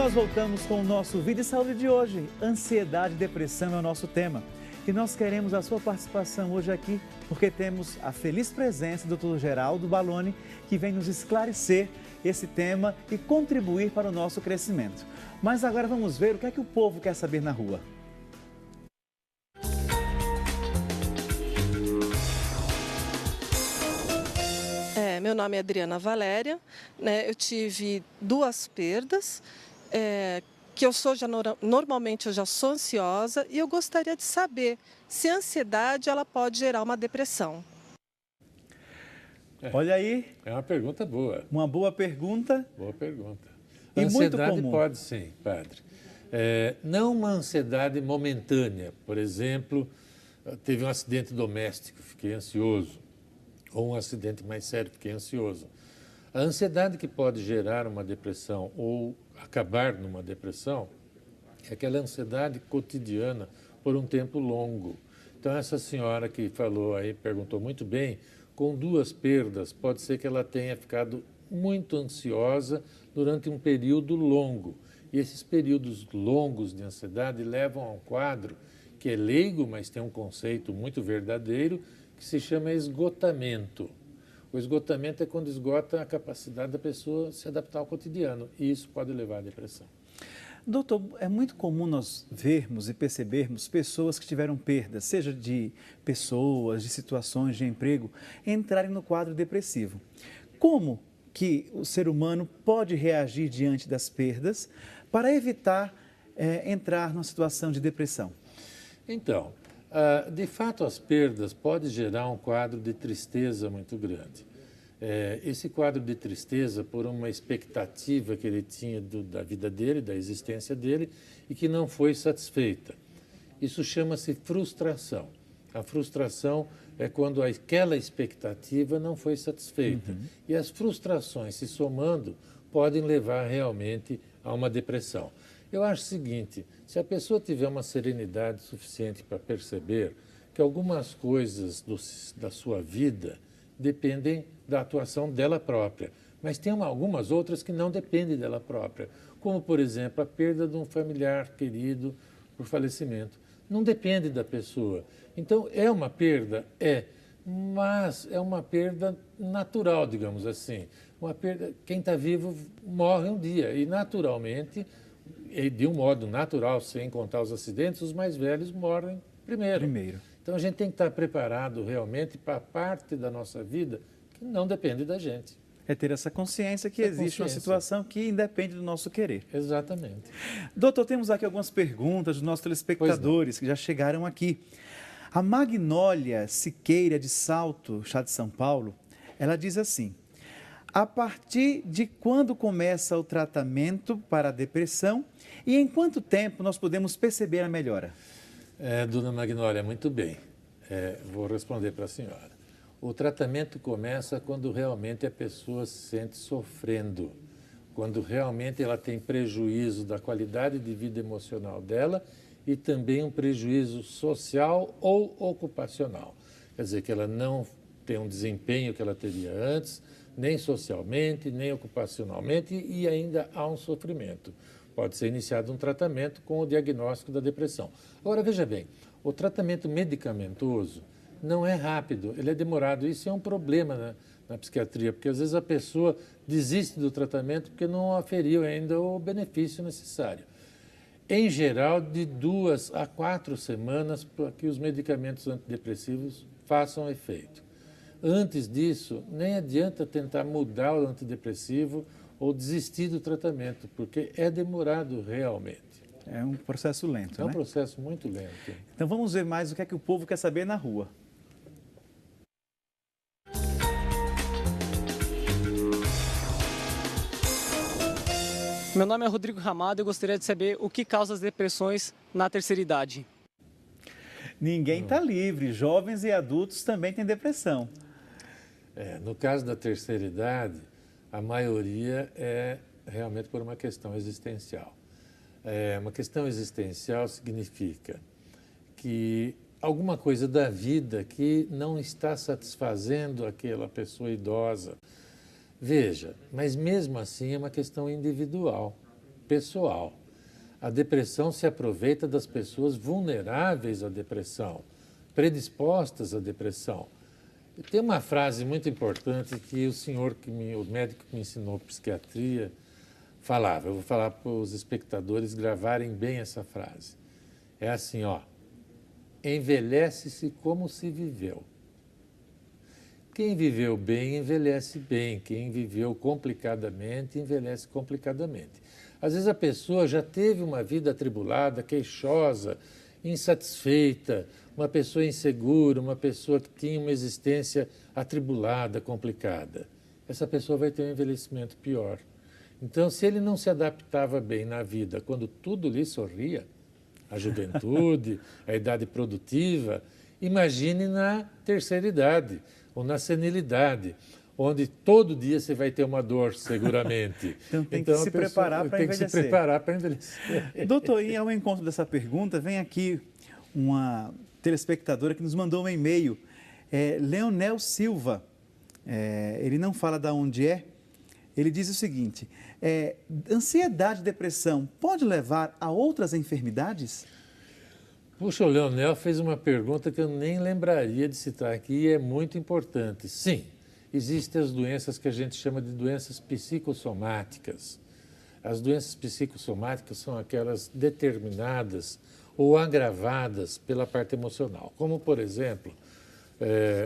nós voltamos com o nosso Vida e Saúde de hoje. Ansiedade e depressão é o nosso tema. E nós queremos a sua participação hoje aqui, porque temos a feliz presença do Dr. Geraldo Baloni, que vem nos esclarecer esse tema e contribuir para o nosso crescimento. Mas agora vamos ver o que é que o povo quer saber na rua. Meu nome é Adriana Valéria, né? Eu tive 2 perdas, que eu sou normalmente eu já sou ansiosa e eu gostaria de saber se a ansiedade ela pode gerar uma depressão. Olha aí. É uma pergunta boa. Uma boa pergunta. Boa pergunta. E Ansiedade muito comum. pode sim, padre. Não uma ansiedade momentânea. Por exemplo, teve um acidente doméstico, fiquei ansioso. Ou um acidente mais sério, fiquei ansioso. A ansiedade que pode gerar uma depressão ou acabar numa depressão é aquela ansiedade cotidiana por um tempo longo. Então, essa senhora que falou aí, perguntou muito bem, com 2 perdas, pode ser que ela tenha ficado muito ansiosa durante um período longo. E esses períodos longos de ansiedade levam a um quadro que é leigo, mas tem um conceito muito verdadeiro, que se chama esgotamento. O esgotamento é quando esgota a capacidade da pessoa se adaptar ao cotidiano, e isso pode levar à depressão. Doutor, é muito comum nós vermos e percebermos pessoas que tiveram perdas, seja de pessoas, de situações de emprego, entrarem no quadro depressivo. Como que o ser humano pode reagir diante das perdas para evitar entrar numa situação de depressão? Então, de fato, as perdas podem gerar um quadro de tristeza muito grande. Esse quadro de tristeza por uma expectativa que ele tinha da vida dele, da existência dele, e que não foi satisfeita. Isso chama-se frustração. A frustração é quando aquela expectativa não foi satisfeita. E as frustrações se somando podem levar realmente a uma depressão. Eu acho o seguinte, se a pessoa tiver uma serenidade suficiente para perceber que algumas coisas da sua vida dependem da atuação dela própria, mas tem algumas outras que não dependem dela própria, como, por exemplo, a perda de um familiar querido por falecimento. Não depende da pessoa. Então, é uma perda? Mas é uma perda natural, digamos assim. Uma perda, quem está vivo morre um dia e, naturalmente, de um modo natural, sem contar os acidentes, os mais velhos morrem primeiro. Então, a gente tem que estar preparado realmente para a parte da nossa vida que não depende da gente. É ter essa consciência que existe uma situação que independe do nosso querer. Exatamente. Doutor, temos aqui algumas perguntas dos nossos telespectadores que já chegaram aqui. A Magnólia Siqueira de Salto, Chá de São Paulo, ela diz assim: a partir de quando começa o tratamento para a depressão e em quanto tempo nós podemos perceber a melhora? Dona Magnólia, muito bem. Vou responder para a senhora. O tratamento começa quando realmente a pessoa se sente sofrendo, quando realmente ela tem prejuízo da qualidade de vida emocional dela e também um prejuízo social ou ocupacional. Quer dizer, que ela não tem um desempenho que ela teria antes, nem socialmente, nem ocupacionalmente, e ainda há um sofrimento. Pode ser iniciado um tratamento com o diagnóstico da depressão. Agora, veja bem, o tratamento medicamentoso não é rápido, ele é demorado. Isso é um problema na psiquiatria, porque às vezes a pessoa desiste do tratamento porque não aferiu ainda o benefício necessário. Em geral, de 2 a 4 semanas para que os medicamentos antidepressivos façam efeito. Antes disso, nem adianta tentar mudar o antidepressivo ou desistir do tratamento, porque é demorado realmente. É um processo lento, né? É um processo muito lento. Então vamos ver mais o que é que o povo quer saber na rua. Meu nome é Rodrigo Ramado e eu gostaria de saber o que causa as depressões na terceira idade. Ninguém está livre, jovens e adultos também têm depressão. No caso da terceira idade, a maioria é realmente por uma questão existencial. Uma questão existencial significa que alguma coisa da vida que não está satisfazendo aquela pessoa idosa. Veja, mas mesmo assim é uma questão individual. pessoal. A depressão se aproveita das pessoas vulneráveis à depressão, predispostas à depressão. Tem uma frase muito importante que o médico que me ensinou psiquiatria falava. Eu vou falar para os espectadores gravarem bem essa frase. É assim, ó: envelhece-se como se viveu. Quem viveu bem, envelhece bem. Quem viveu complicadamente, envelhece complicadamente. Às vezes a pessoa já teve uma vida atribulada, queixosa, insatisfeita, uma pessoa insegura, uma pessoa que tinha uma existência atribulada, complicada. Essa pessoa vai ter um envelhecimento pior. Então, se ele não se adaptava bem na vida quando tudo lhe sorria, a juventude, a idade produtiva, imagine na terceira idade ou na senilidade, onde todo dia você vai ter uma dor, seguramente. Então tem que se preparar para envelhecer. Tem que se preparar para envelhecer. Doutor, e ao encontro dessa pergunta, vem aqui uma telespectadora que nos mandou um e-mail, Leonel Silva. Ele não fala de onde é. Ele diz o seguinte: ansiedade e depressão pode levar a outras enfermidades? Puxa, o Leonel fez uma pergunta que eu nem lembraria de citar aqui e é muito importante. Sim, existem as doenças que a gente chama de doenças psicossomáticas. As doenças psicossomáticas são aquelas determinadas ou agravadas pela parte emocional. Como, por exemplo,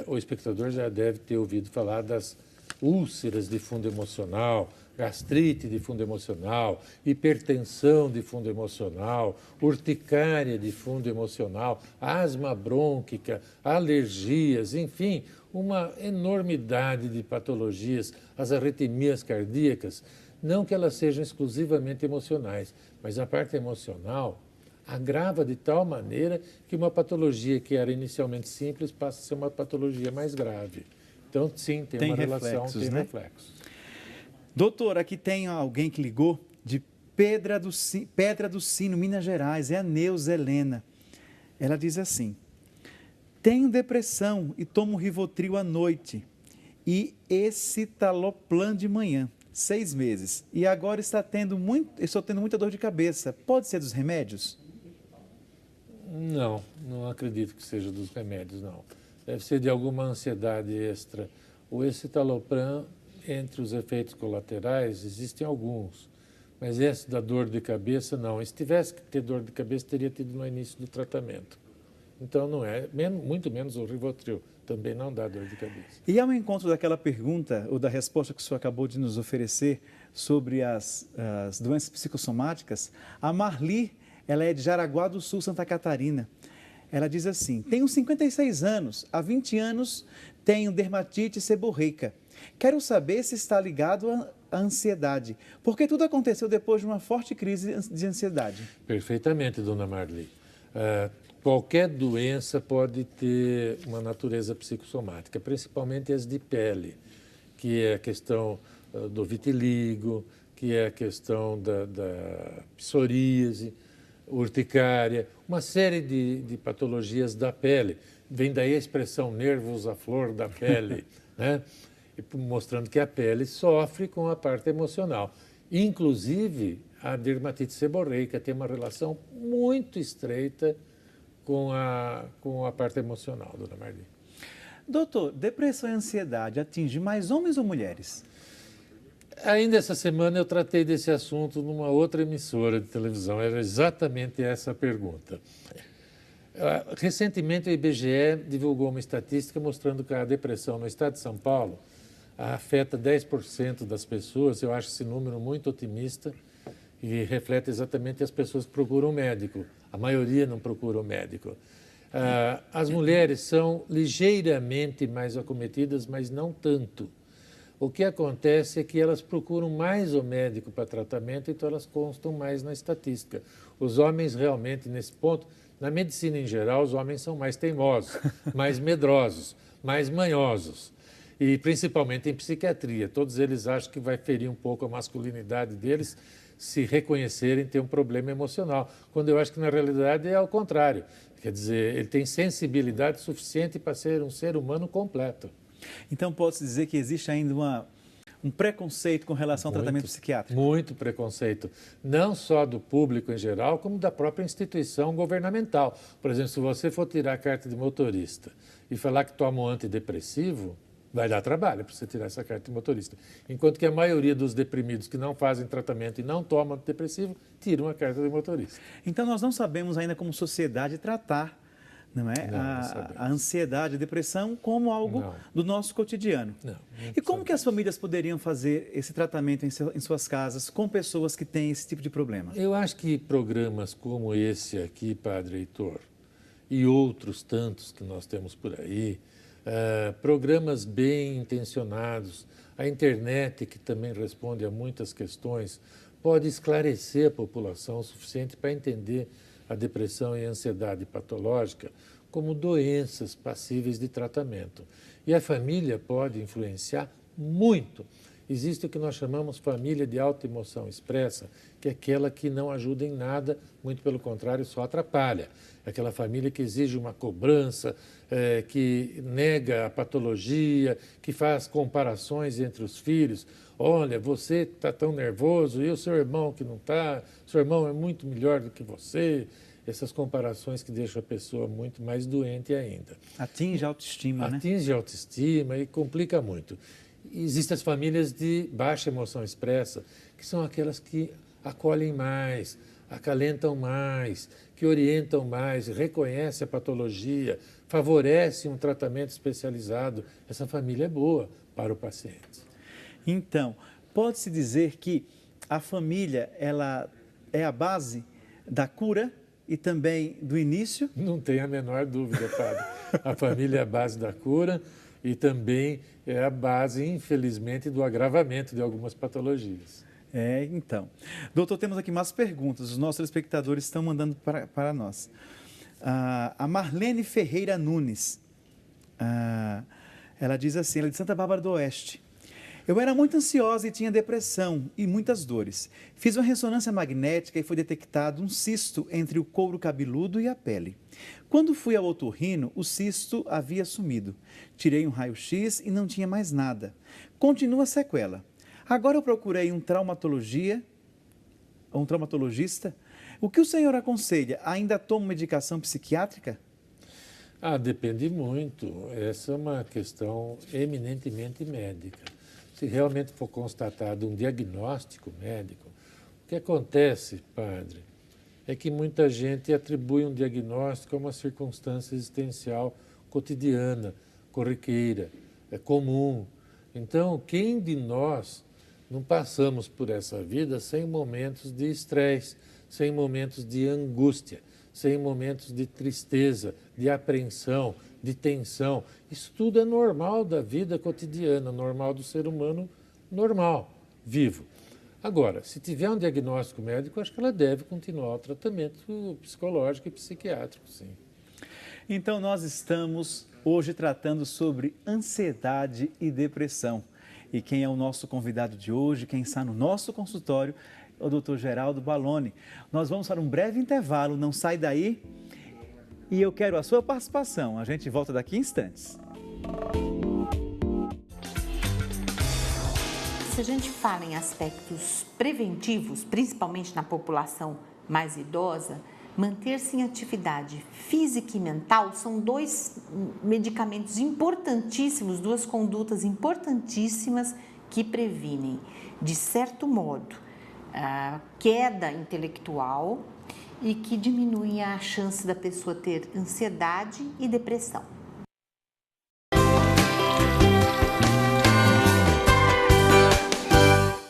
o espectador já deve ter ouvido falar das úlceras de fundo emocional, gastrite de fundo emocional, hipertensão de fundo emocional, urticária de fundo emocional, asma brônquica, alergias, enfim, uma enormidade de patologias, as arritmias cardíacas, não que elas sejam exclusivamente emocionais, mas a parte emocional agrava de tal maneira que uma patologia que era inicialmente simples passa a ser uma patologia mais grave. Então, sim, tem uma relação, tem reflexos. Doutor, aqui tem alguém que ligou de Pedra do Sino, Minas Gerais, é a Neuza Helena. Ela diz assim: tenho depressão e tomo Rivotril à noite e Escitalopram de manhã, 6 meses. E agora estou tendo muita dor de cabeça. Pode ser dos remédios? Não acredito que seja dos remédios, não. Deve ser de alguma ansiedade extra. O escitalopram, entre os efeitos colaterais, existem alguns, mas esse da dor de cabeça, não. E se tivesse que ter dor de cabeça, teria tido no início do tratamento. Então, não é, muito menos o Rivotril, também não dá dor de cabeça. E ao encontro daquela pergunta, ou da resposta que o senhor acabou de nos oferecer sobre as doenças psicossomáticas, a Marli, ela é de Jaraguá do Sul, Santa Catarina. Ela diz assim: tenho 56 anos, há 20 anos tenho dermatite seborreica. Quero saber se está ligado à ansiedade, porque tudo aconteceu depois de uma forte crise de ansiedade. Perfeitamente, dona Marli. Qualquer doença pode ter uma natureza psicossomática, principalmente as de pele, que é a questão do vitiligo, que é a questão da psoríase, urticária, uma série de patologias da pele. Vem daí a expressão nervos à flor da pele, né? Mostrando que a pele sofre com a parte emocional. Inclusive, a dermatite seborreica tem uma relação muito estreita com a parte emocional, dona Marli. Doutor, depressão e ansiedade atinge mais homens ou mulheres? Ainda essa semana eu tratei desse assunto numa outra emissora de televisão. Era exatamente essa a pergunta. Recentemente, o IBGE divulgou uma estatística mostrando que a depressão no estado de São Paulo afeta 10% das pessoas. Eu acho esse número muito otimista e reflete exatamente as pessoas que procuram médico. A maioria não procura o médico. As mulheres são ligeiramente mais acometidas, mas não tanto. O que acontece é que elas procuram mais o médico para tratamento, então elas constam mais na estatística. Os homens realmente, nesse ponto, na medicina em geral, os homens são mais teimosos, mais medrosos, mais manhosos. E principalmente em psiquiatria. Todos eles acham que vai ferir um pouco a masculinidade deles se reconhecerem ter um problema emocional, quando eu acho que na realidade é ao contrário. Quer dizer, ele tem sensibilidade suficiente para ser um ser humano completo. Então, pode-se dizer que existe ainda um preconceito com relação ao tratamento psiquiátrico? Muito preconceito, não só do público em geral, como da própria instituição governamental. Por exemplo, se você for tirar a carta de motorista e falar que toma um antidepressivo, vai dar trabalho para você tirar essa carta de motorista. Enquanto que a maioria dos deprimidos que não fazem tratamento e não tomam antidepressivo, tiram a carta de motorista. Então, nós não sabemos ainda como sociedade tratar, não é? A ansiedade, a depressão como algo do nosso cotidiano. E como que as famílias poderiam fazer esse tratamento em suas casas com pessoas que têm esse tipo de problema? Eu acho que programas como esse aqui, Padre Heitor, e outros tantos que nós temos por aí, programas bem intencionados, a internet, que também responde a muitas questões, pode esclarecer a população o suficiente para entender a depressão e a ansiedade patológica como doenças passíveis de tratamento. E a família pode influenciar muito. Existe o que nós chamamos família de alta emoção expressa, que é aquela que não ajuda em nada, muito pelo contrário, só atrapalha. É aquela família que exige uma cobrança, que nega a patologia, que faz comparações entre os filhos. Olha, você está tão nervoso e o seu irmão que não está, seu irmão é muito melhor do que você. Essas comparações que deixam a pessoa muito mais doente ainda. Atinge a autoestima, né? Atinge a autoestima e complica muito. Existem as famílias de baixa emoção expressa, que são aquelas que acolhem mais, acalentam mais, que orientam mais, reconhecem a patologia, favorecem um tratamento especializado. Essa família é boa para o paciente. Então, pode-se dizer que a família ela é a base da cura e também do início? Não tem a menor dúvida, padre. A família é a base da cura e também é a base, infelizmente, do agravamento de algumas patologias. Então. Doutor, temos aqui mais perguntas. Os nossos telespectadores estão mandando para nós. A Marlene Ferreira Nunes, ela diz assim, ela é de Santa Bárbara do Oeste. Eu era muito ansiosa e tinha depressão e muitas dores. Fiz uma ressonância magnética e foi detectado um cisto entre o couro cabeludo e a pele. Quando fui ao otorrino, o cisto havia sumido. Tirei um raio-x e não tinha mais nada. Continua a sequela. Agora eu procurei um traumatologista. O que o senhor aconselha? Ainda tomo medicação psiquiátrica? Depende muito. Essa é uma questão eminentemente médica. Se realmente for constatado um diagnóstico médico, o que acontece, padre, é que muita gente atribui um diagnóstico a uma circunstância existencial cotidiana, corriqueira, comum. Então, quem de nós não passamos por essa vida sem momentos de estresse, sem momentos de angústia, sem momentos de tristeza, de apreensão, de tensão? Isso tudo é normal da vida cotidiana, normal do ser humano, normal, vivo. Agora, se tiver um diagnóstico médico, acho que ela deve continuar o tratamento psicológico e psiquiátrico, sim. Então, nós estamos hoje tratando sobre ansiedade e depressão. E quem é o nosso convidado de hoje, quem está no nosso consultório, é o Dr. Geraldo Balloni. Nós vamos para um breve intervalo, não sai daí. E eu quero a sua participação. A gente volta daqui a instantes. Se a gente fala em aspectos preventivos, principalmente na população mais idosa, manter-se em atividade física e mental são dois medicamentos importantíssimos, duas condutas importantíssimas que previnem, de certo modo, a queda intelectual e que diminuem a chance da pessoa ter ansiedade e depressão.